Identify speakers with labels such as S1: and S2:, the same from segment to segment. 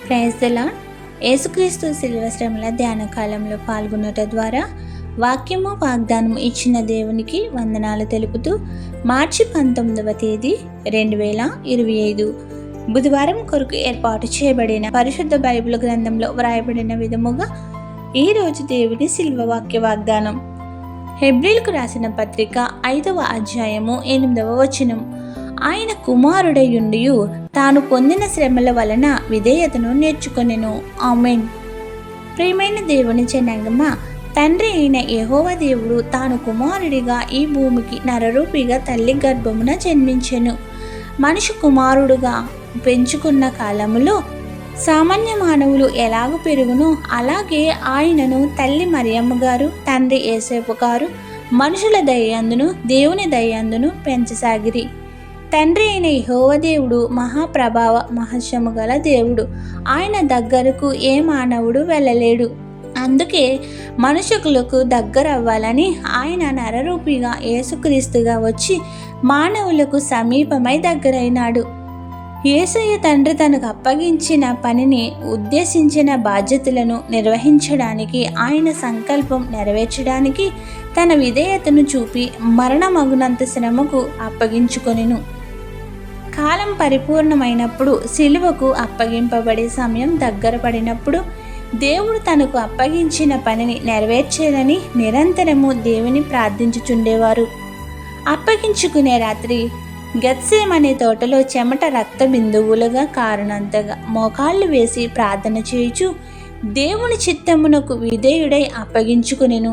S1: Praise the lord. యేసుక్రీస్తు శిలువ శ్రమల ధ్యాన కాలంలో పాల్గొనట ద్వారా వాక్యము వాగ్దానము ఇచ్చిన దేవునికి వందనాలు తెలుపుతూ మార్చి 19వ తేదీ 2025 బుధవారం కొరకు ఏర్పాటు చేయబడిన పరిశుద్ధ బైబిల్ గ్రంథంలో వ్రాయబడిన విధముగా ఈరోజు దేవుని శిల్వ వాక్య వాగ్దానం. హెబ్రీలకు రాసిన పత్రిక 5వ అధ్యాయము 8వ వచనం. ఆయన కుమారుడయుండియు తాను పొందిన శ్రమల వలన విధేయతను నేర్చుకొనెను. ఆమేన్. ప్రియమైన దేవుని జనాంగమా, తండ్రి అయిన యెహోవా దేవుడు తాను కుమారుడిగా ఈ భూమికి నరరూపిగా తల్లి గర్భమున జన్మించెను. మనిషి కుమారుడుగా పెంచుకున్న కాలములో సామాన్య మానవులు ఎలాగ పెరుగునో అలాగే ఆయనను తల్లి మరియమ్మ గారు, తండ్రి యేసేపు గారు మనుషుల దయందును దేవుని దయందును పెంచసాగిరి. తండ్రి అయిన యెహోవా దేవుడు మహాప్రభావ మహత్యము గల దేవుడు. ఆయన దగ్గరకు ఏ మానవుడు వెళ్ళలేడు. అందుకే మనుషులకు దగ్గర అవ్వాలని ఆయన నరరూపిగా యేసుక్రీస్తుగా వచ్చి మానవులకు సమీపమై దగ్గరైనాడు. యేసయ్య తండ్రి తనకు అప్పగించిన పనిని, ఉద్దేశించిన బాధ్యతలను నిర్వహించడానికి, ఆయన సంకల్పం నెరవేర్చడానికి తన విధేయతను చూపి మరణమగునంత శ్రమకు అప్పగించుకొనెను. కాలం పరిపూర్ణమైనప్పుడు, సిలువకు అప్పగింపబడే సమయం దగ్గర పడినప్పుడు దేవుడు తనకు అప్పగించిన పనిని నెరవేర్చేదని నిరంతరము దేవుని ప్రార్థించుచుండేవారు. అప్పగించుకునే రాత్రి గెత్సేమనే తోటలో చెమట రక్త బిందువులుగా కారణంతగా మోకాళ్ళు వేసి ప్రార్థన చేయుచు దేవుని చిత్తమునకు విధేయుడై అప్పగించుకునెను.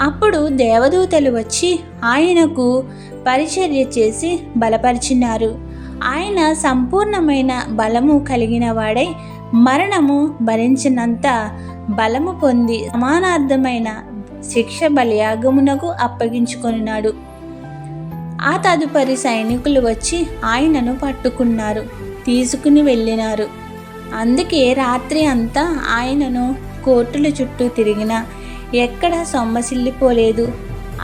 S1: అప్పుడు దేవదూతలు వచ్చి ఆయనకు పరిచర్య చేసి బలపరిచినారు. ఆయన సంపూర్ణమైన బలము కలిగిన వాడై మరణము భరించినంత బలము పొంది సమానార్థమైన శిక్ష బలియాగమునకు అప్పగించుకొనినాడు. ఆ తదుపరి సైనికులు వచ్చి ఆయనను పట్టుకున్నారు, తీసుకుని వెళ్ళినారు. అందుకే రాత్రి అంతా ఆయనను కోర్టుల చుట్టూ తిరిగినా ఎక్కడ సొమ్మసిల్లిపోలేదు,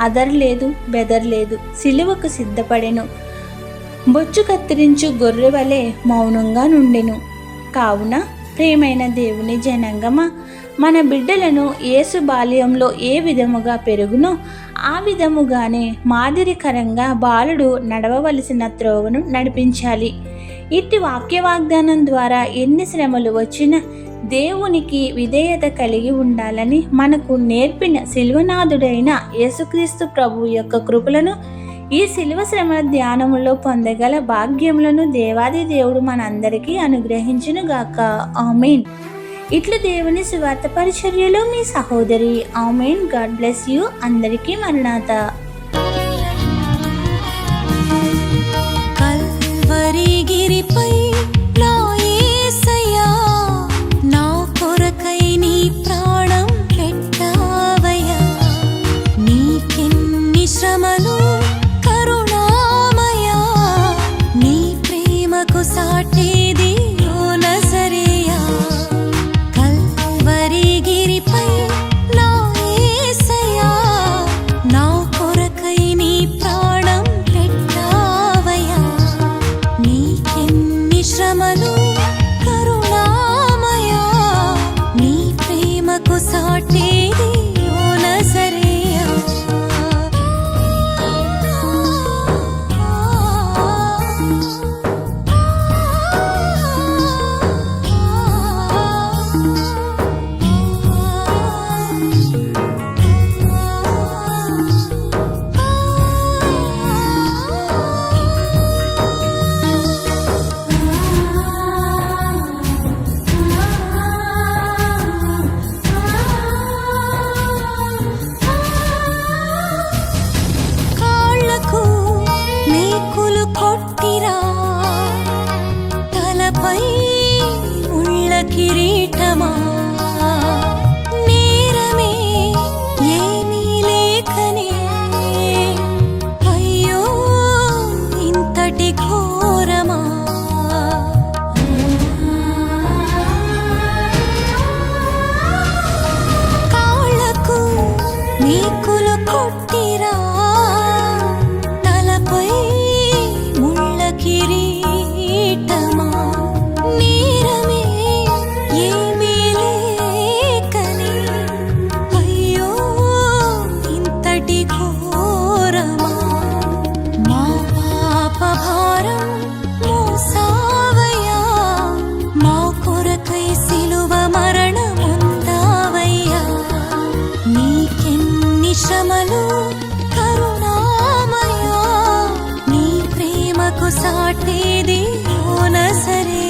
S1: అదరలేదు, బెదరలేదు. సిలువకు సిద్ధపడెను. బొచ్చు కత్తిరించు గొర్రె వలె మౌనంగా నుండెను. కావున ప్రియమైన దేవుని జనాంగమా, మన బిడ్డలను యేసు బాల్యంలో ఏ విధముగా పెరుగునో ఆ విధముగానే మాదిరికరంగా బాలుడు నడవవలసిన త్రోవను నడిపించాలి. ఇట్టి వాక్య వాగ్దానం ద్వారా ఎన్ని శ్రమలు వచ్చినా దేవునికి విధేయత కలిగి ఉండాలని మనకు నేర్పిన శిల్వనాథుడైన యేసుక్రీస్తు ప్రభు యొక్క కృపలను ఈ శిలువ శ్రమ ధ్యానములో పొందగల భాగ్యములను దేవాది దేవుడు మనందరికీ అనుగ్రహించునుగాక. ఆమేన్. ఇట్లు దేవుని సువార్త పరిచర్యలో మీ సహోదరి. ఆమేన్. God bless you. అందరికీ మరణాత.
S2: కల్వరిగిరిపై నా యేసయ్యా, నా కొరకై నీ ప్రాణం పెట్టావయ్యా. నీకెన్ని శ్రమలు కరుణామయా, నీ ప్రేమకు సాటేది ఓ నజరేయా. కల్వరిగిరిపై నా యేసయ్యా, నా కొరకై నీ ప్రాణం పెట్టావయ్యా. నీకెన్ని శ్రమలు కరుణామయా, నీ ప్రేమకు సాటేది ఓ నజరేయా. కాళ్ళకు మేకులు కొట్టిరా, తలపై ముళ్ళ కిరీటమా. నేరమే ఏమీ లేకనే, అయ్యో ఇంతటి ఘోరమా. కాళ్ళకు మేకులు కొట్టిరా, తలపై ముళ్ళ కిరీటమా. నేరమే ప్రేమలో కరుణామయా నీ ప్రేమకు సాటేది ఓ నజరేయుడా